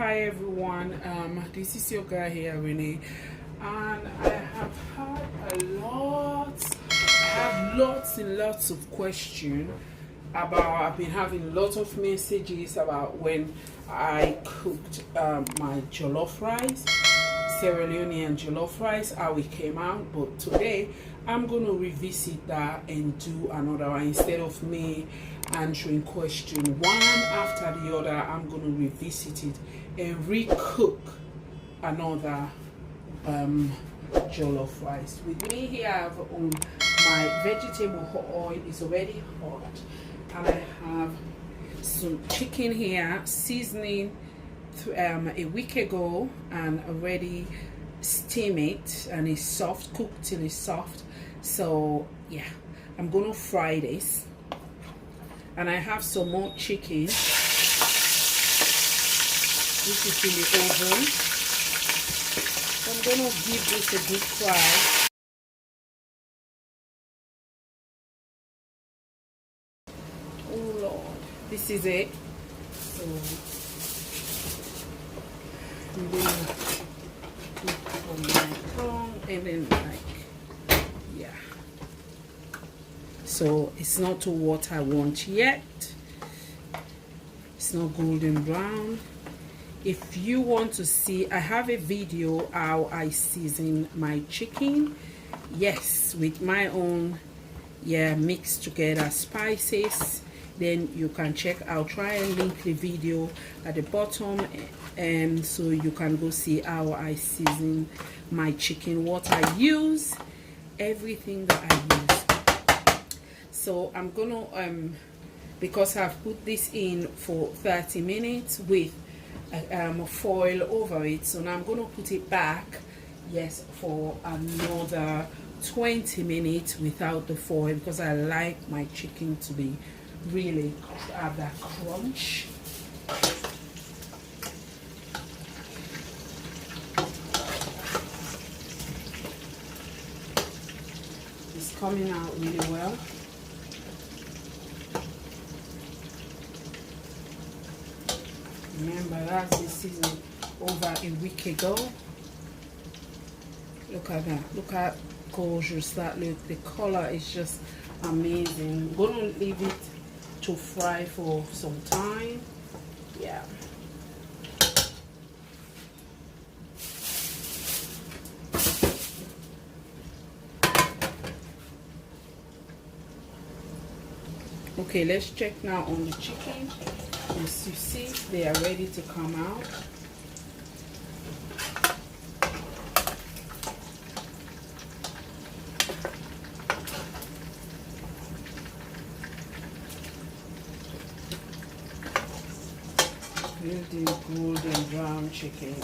Hi everyone, this is your girl here, Renee, and I have lots and lots of questions about. I've been having lots of messages about when I cooked my jollof rice, Sierraleonean jollof rice, how it came out. But today I'm going to revisit that and do another one. Instead of me answering question one after the other, I'm going to revisit it and recook another jollof rice. With me here, I have my vegetable oil is already hot, and I have some chicken here seasoning a week ago, and already steam it, and it's soft, cooked till it's soft. So yeah, I'm gonna fry this, and I have some more chicken. This is in the oven. I'm gonna give this a good fry. Oh Lord, this is it. So I'm gonna put on my tongue, and then yeah. So it's not to what I want yet. It's not golden brown. If you want to see, I have a video how I season my chicken. Yes, with my own mixed together spices. Then you can check. I'll try and link the video at the bottom, and so you can go see how I season my chicken, what I use, everything that I use. So I'm gonna because I've put this in for 30 minutes with foil over it, so now I'm gonna put it back, yes, for another 20 minutes without the foil, because I like my chicken to be really have that crunch. It's coming out really well. Remember, that's the season over a week ago. Look at that. Look how gorgeous that look. The color is just amazing. I'm gonna leave it to fry for some time. Yeah. Okay, let's check now on the chicken. As you see, they are ready to come out. Really golden brown chicken.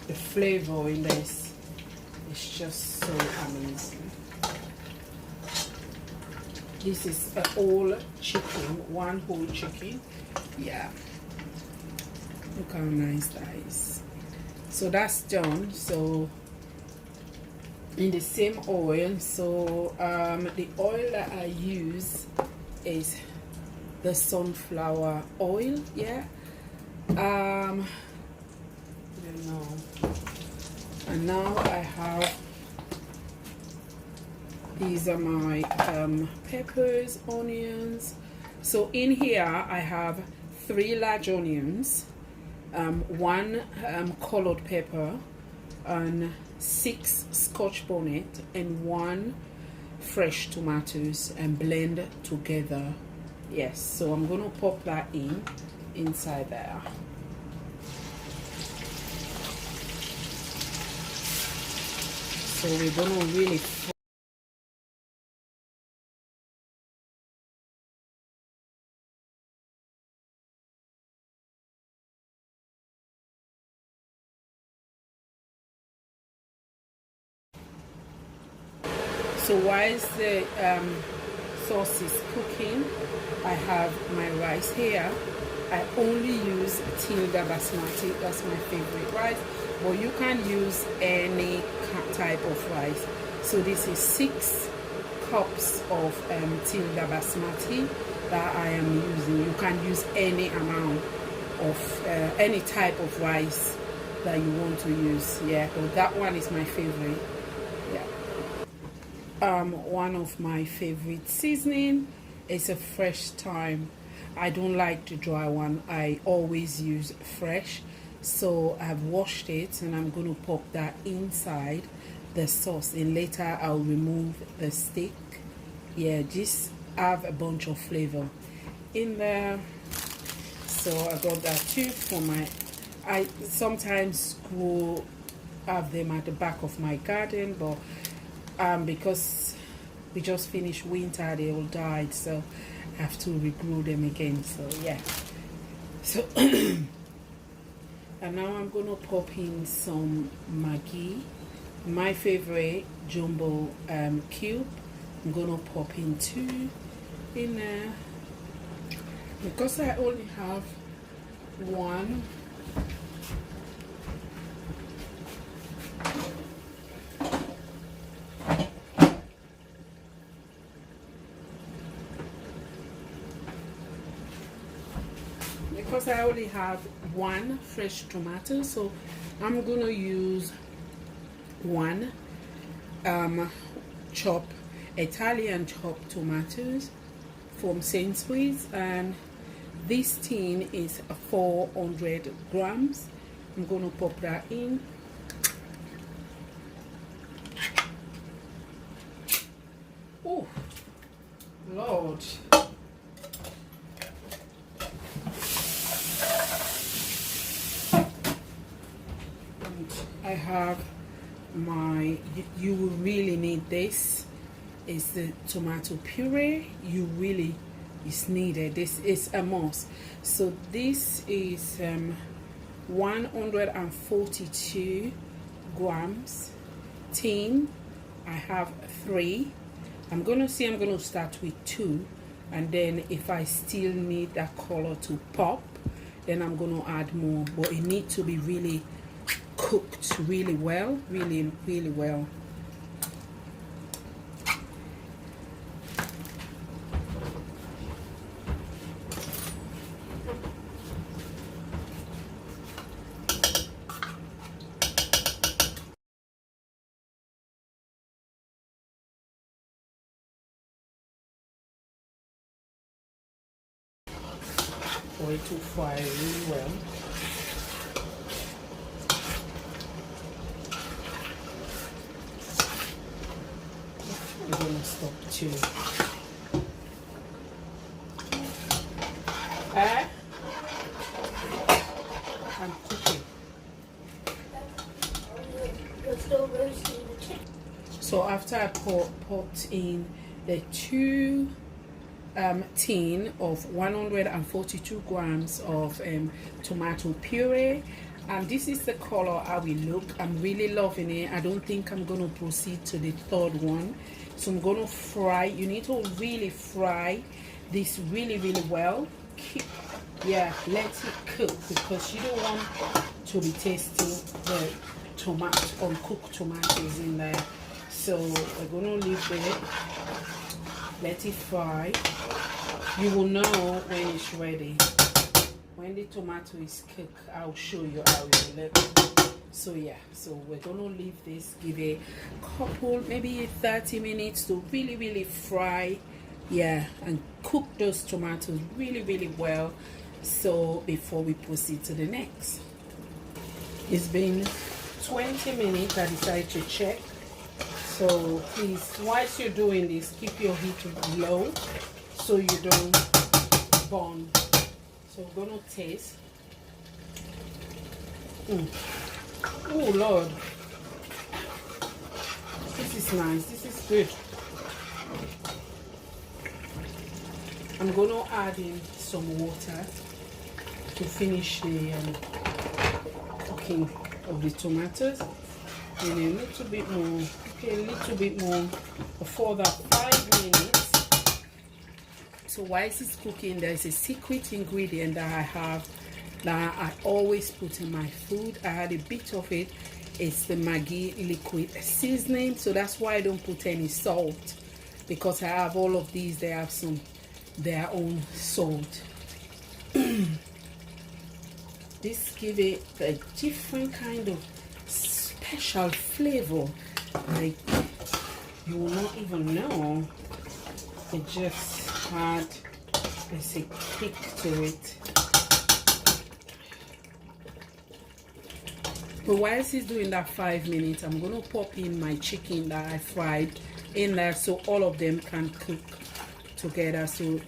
The flavor in this is just so amazing. This is a whole chicken, one whole chicken. Yeah. Look how nice that is. So that's done. So in the same oil. So the oil that I use is the sunflower oil. Yeah. I don't know. And now I have, these are my peppers, onions. So in here I have 3 large onions, 1 colored pepper, and 6 scotch bonnet, and 1 fresh tomatoes, and blend together. Yes, so I'm gonna pop that inside there. So we're gonna really So while the sauce is cooking, I have my rice here. I only use Tilda basmati. That's my favorite rice, but you can use any type of rice. So this is 6 cups of Tilda basmati that I am using. You can use any amount. of any type of rice that you want to use. Yeah, but that one is my favorite. Yeah. One of my favorite seasoning is a fresh thyme. I don't like the dry one. I always use fresh. So I've washed it and I'm going to pop that inside the sauce, and later I'll remove the stick. Yeah, just have a bunch of flavor in there. So I got that too for I sometimes grow have them at the back of my garden, but because we just finished winter, they all died, so I have to regrow them again. So yeah, so and now I'm gonna pop in some maggie, my favorite jumbo cube. I'm gonna pop in 2 in there because I only have 1. Because I only have 1 fresh tomato, so I'm gonna use 1 Italian chopped tomatoes from Sainsbury's, and this tin is 400 grams. I'm gonna pop that in. Oh Lord, I have my, you will really need this, is the tomato puree. You really is needed. This is a must. So this is 142 grams tin. I have 3. I'm gonna start with 2, and then if I still need that color to pop, then I'm gonna add more, but it needs to be really cooked really well, really well. For it to fry really well. I'm gonna stop too. I'm cooking. So after I put in the 2 tin of 142 grams of tomato puree, and this is the color I will look. I'm really loving it. I don't think I'm going to proceed to the 3rd one, so I'm going to fry. You need to really fry this really well. Let it cook, because you don't want to be tasting the uncooked tomatoes in there. So we're going to leave it, let it fry. You will know when it's ready. When the tomato is cooked, I'll show you how it will look. So yeah, so we're gonna leave this, give a couple, maybe 30 minutes to really fry, yeah, and cook those tomatoes really well. So before we proceed to the next, it's been 20 minutes. I decided to check. So please, whilst you're doing this, keep your heat low so you don't burn. So we're gonna taste. Oh Lord, this is nice. This is good. I'm gonna add in some water to finish the cooking of the tomatoes, and a little bit more. Okay, a little bit more for that 5 minutes. So while it's cooking, there's a secret ingredient that I have that I always put in my food. I had a bit of it. It's the Maggi liquid seasoning. So that's why I don't put any salt, because I have all of these. They have their own salt. This gives it a different kind of special flavor, like you will not even know. It just had, let's say, kick to it. But whilst he's doing that 5 minutes, I'm gonna pop in my chicken that I fried in there so all of them can cook together. So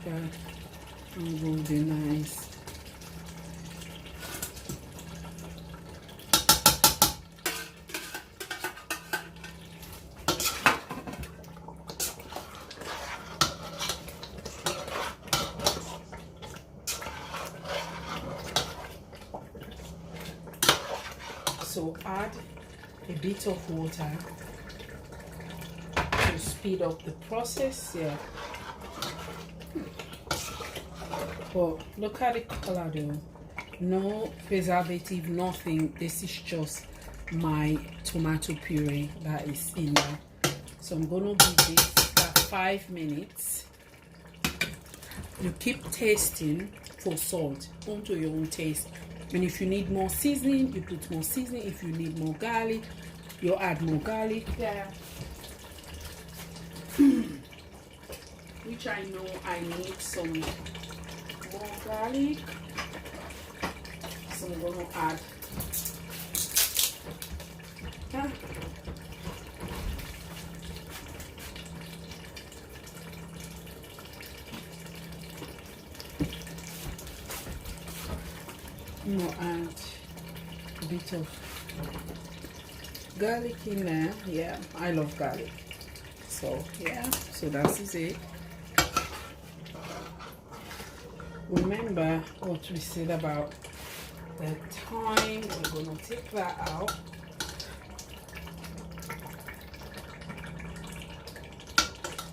that will be nice. So add a bit of water to speed up the process. Yeah. But look at the color though. No preservative, nothing. This is just my tomato puree that is in there. So I'm gonna give this that 5 minutes. You keep tasting for salt onto your own taste. And if you need more seasoning, you put more seasoning. If you need more garlic, you add more garlic there. Which I know I need some more garlic. So I'm going to add add a bit of garlic in there. Yeah, I love garlic. So yeah, so that is it. Remember what we said about the time. We're gonna take that out.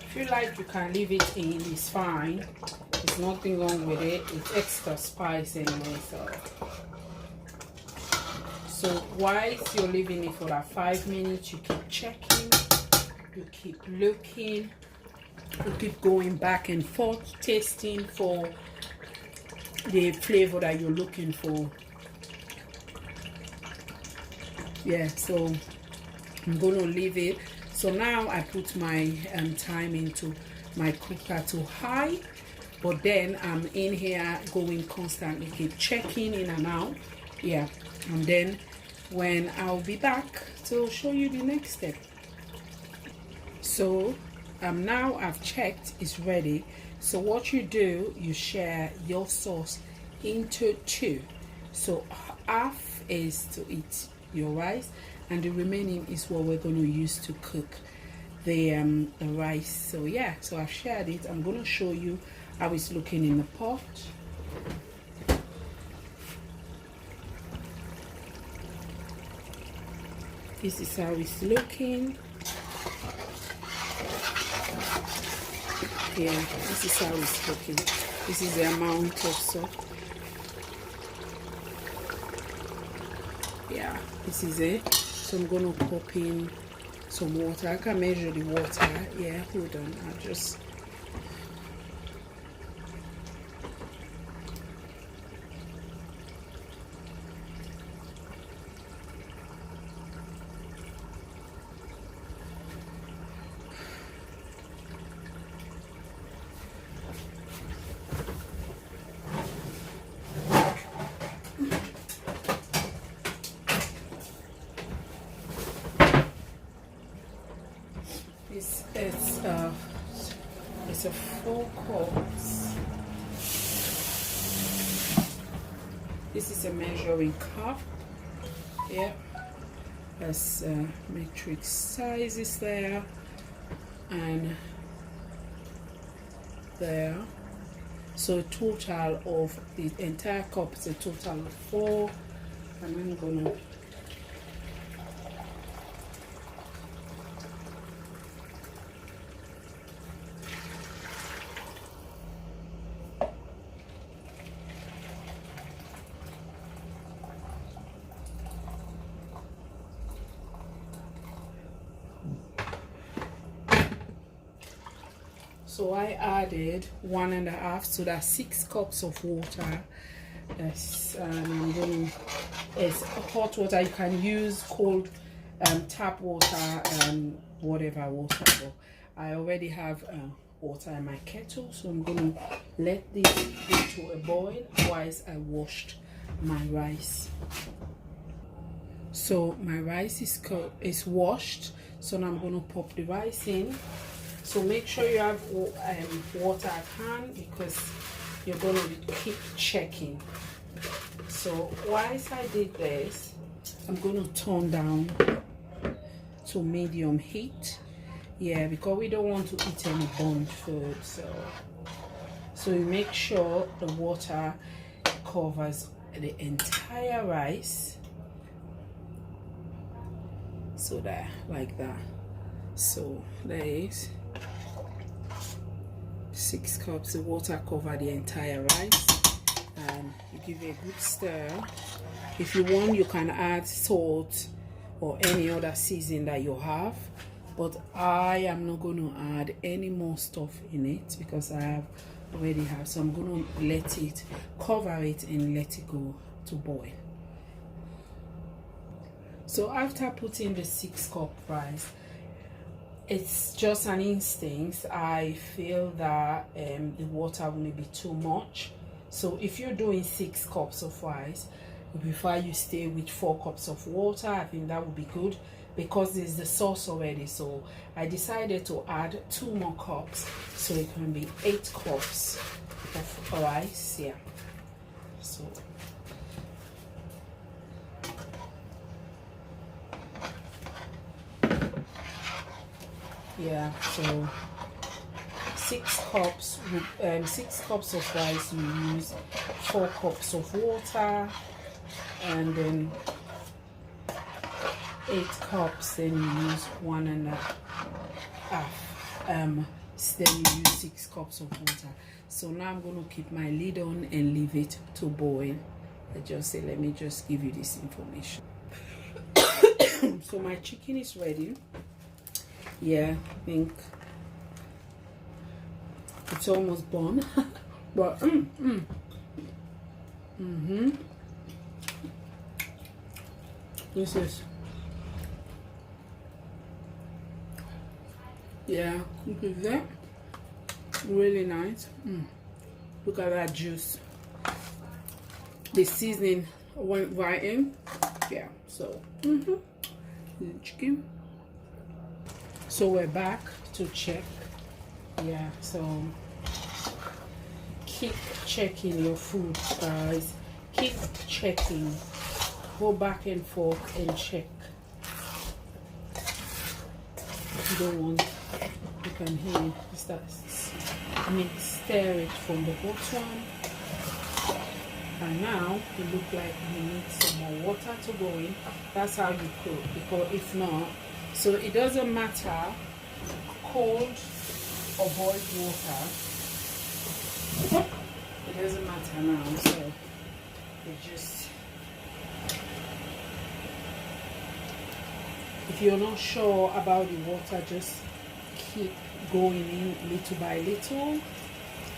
If you like, you can leave it in, it's fine. There's nothing wrong with it. It's extra spice anyway. So whilst you're leaving it for that 5 minutes, you keep checking, you keep looking, you keep going back and forth, tasting for the flavor that you're looking for. Yeah, so I'm gonna leave it. So now I put my time into my cooker to high, but then I'm in here going constantly, keep checking in and out. Yeah, and then when I'll be back to show you the next step. So now I've checked, it's ready. So what you do, you share your sauce into two. So half is to eat your rice, and the remaining is what we're going to use to cook the rice. So yeah, so I've shared it. I'm going to show you how it's looking in the pot. This is how it's looking. Yeah, this is how it's looking. This is the amount of salt. Yeah, this is it. So I'm gonna pop in some water. I can measure the water. Yeah, hold on. I'll just it's a 4 quarts. This is a measuring cup. Yeah, there's matrix sizes there and there. So a total of the entire cup is a total of 4, and I'm gonna So I added 1.5, so that's 6 cups of water. That's I'm going to, it's hot water. You can use cold tap water and whatever water, but I already have water in my kettle, so I'm going to let this go to a boil whilst I washed my rice. So my rice is washed, so now I'm going to pop the rice in. So make sure you have water at hand, because you're going to keep checking. So whilst I did this, I'm going to turn down to medium heat. Yeah, because we don't want to eat any burnt food. So you make sure the water covers the entire rice. So that, like that. So there is 6 cups of water cover the entire rice, and you give it a good stir. If you want, you can add salt or any other season that you have, but I am not going to add any more stuff in it because I already have. So I'm going to let it, cover it and let it go to boil. So after putting the 6 cup rice, it's just an instinct. I feel that the water will be too much. So if you're doing 6 cups of rice, before you stay with 4 cups of water, I think that would be good, because there's the sauce already. So I decided to add 2 more cups, so it can be 8 cups of rice. Yeah. So yeah, so 6 cups with 6 cups of rice, you use 4 cups of water, and then 8 cups, then you use 1.5. Then you use 6 cups of water. So now I'm going to keep my lid on and leave it to boil. I just say, let me just give you this information. So my chicken is ready. Yeah, I think it's almost done. But this is, yeah, look at that, really nice. Look at that juice. The seasoning went right in. Yeah, so the chicken. So we're back to check. Yeah, so keep checking your food, guys. Keep checking. Go back and forth and check. If you don't want, you can hear that. I mean, stir it from the bottom. And now it looks like you need some more water to go in. That's how you cook, because if not, so it doesn't matter cold or boiled water. It doesn't matter now. So it just, if you're not sure about the water, just keep going in little by little.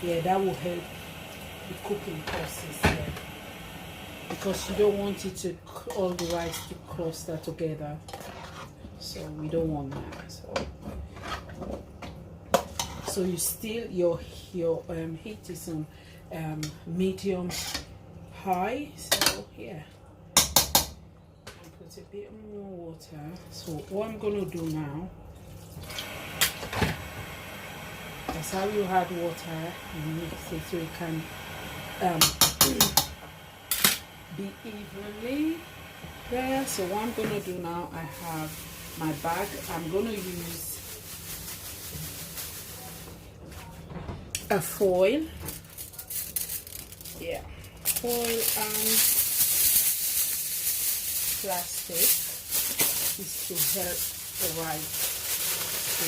Yeah, that will help the cooking process. Yeah. Because you don't want it to, all the rice to cluster together. So we don't want that. So you still, your heat is on medium high. So yeah, and put a bit more water. So what I'm gonna do now, that's how you add water and mix it so it can be evenly there. So what I'm gonna do now, I have my bag. I'm gonna use a foil. Yeah, foil and plastic is to help the rice. So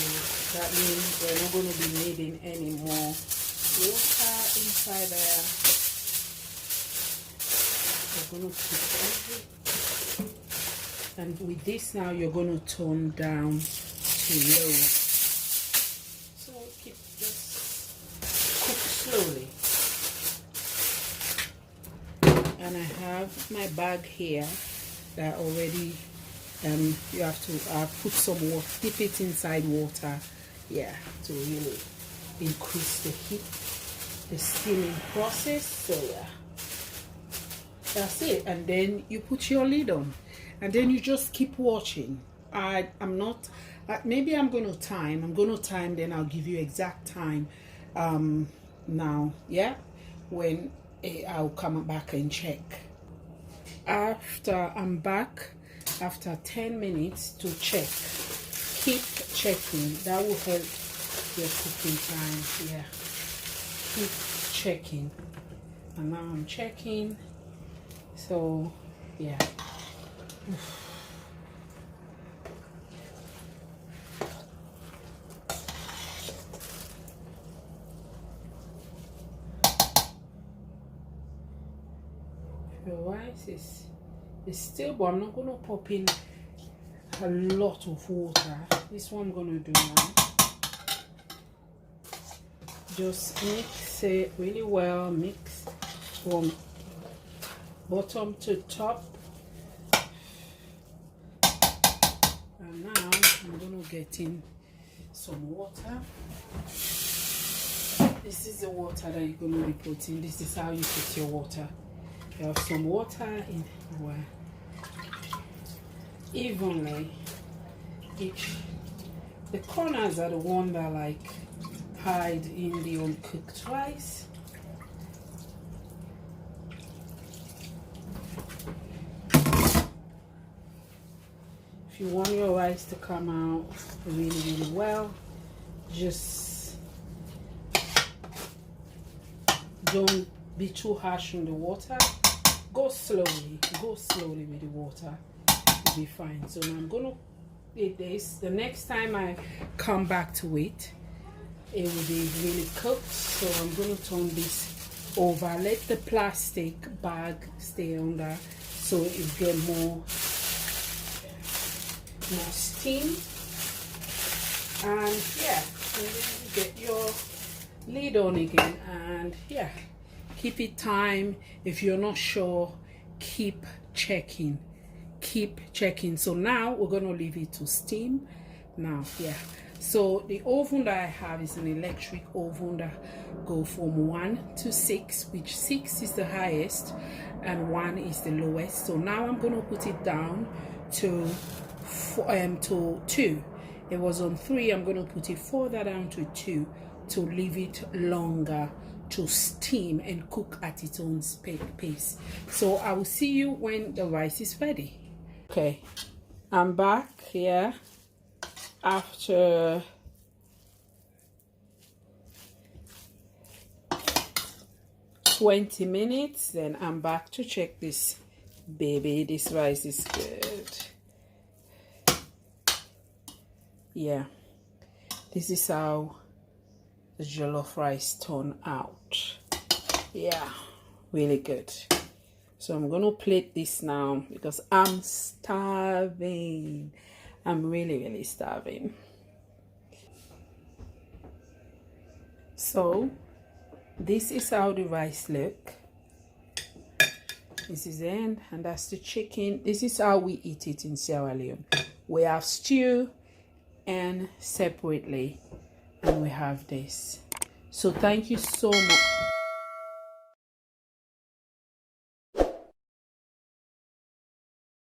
that means we're not going to be needing any more water inside there. We're going to keep everything. And with this now, you're going to turn down to low. So keep just and I have my bag here that already you have to put some water, dip it inside water, yeah, to really increase the heat, the steaming process. So yeah, that's it. And then you put your lid on, and then you just keep watching. I'm not, maybe I'm going to time, then I'll give you exact time now, yeah, when I'll come back and check. After I'm back, after 10 minutes to check. Keep checking, that will help your cooking time. Yeah, keep checking. And now I'm checking, so yeah. The rice is still, but I'm not going to pop in a lot of water. This one I'm going to do now. Just mix it really well, mix from bottom to top. And now I'm going to get in some water. This is the water that you're going to be putting. This is how you put your water. You have some water in where evenly each. The corners are the one that like hide in the uncooked rice. If you want your rice to come out really well, just don't be too harsh on the water. Go slowly with the water. You'll be fine. So now I'm gonna eat this. The next time I come back to it, it will be really cooked. So I'm gonna turn this over. Let the plastic bag stay under so it get more steam. And yeah, and then you get your lid on again, and yeah, keep it time. If you're not sure, keep checking. So now we're going to leave it to steam now. Yeah, so the oven that I have is an electric oven that go from 1 to 6, which 6 is the highest and 1 is the lowest. So now I'm going to put it down to 2. It was on 3. I'm going to put it further down to 2 to leave it longer to steam and cook at its own pace. So I will see you when the rice is ready. Okay, I'm back here after 20 minutes. Then I'm back to check this baby. This rice is good. Yeah, this is how the jollof rice turn out. Yeah, really good. So I'm gonna plate this now because I'm starving. I'm really starving. So this is how the rice look. This is the end, and that's the chicken. This is how we eat it in Sierra Leone. We have stew and separately, and we have this. So thank you so much.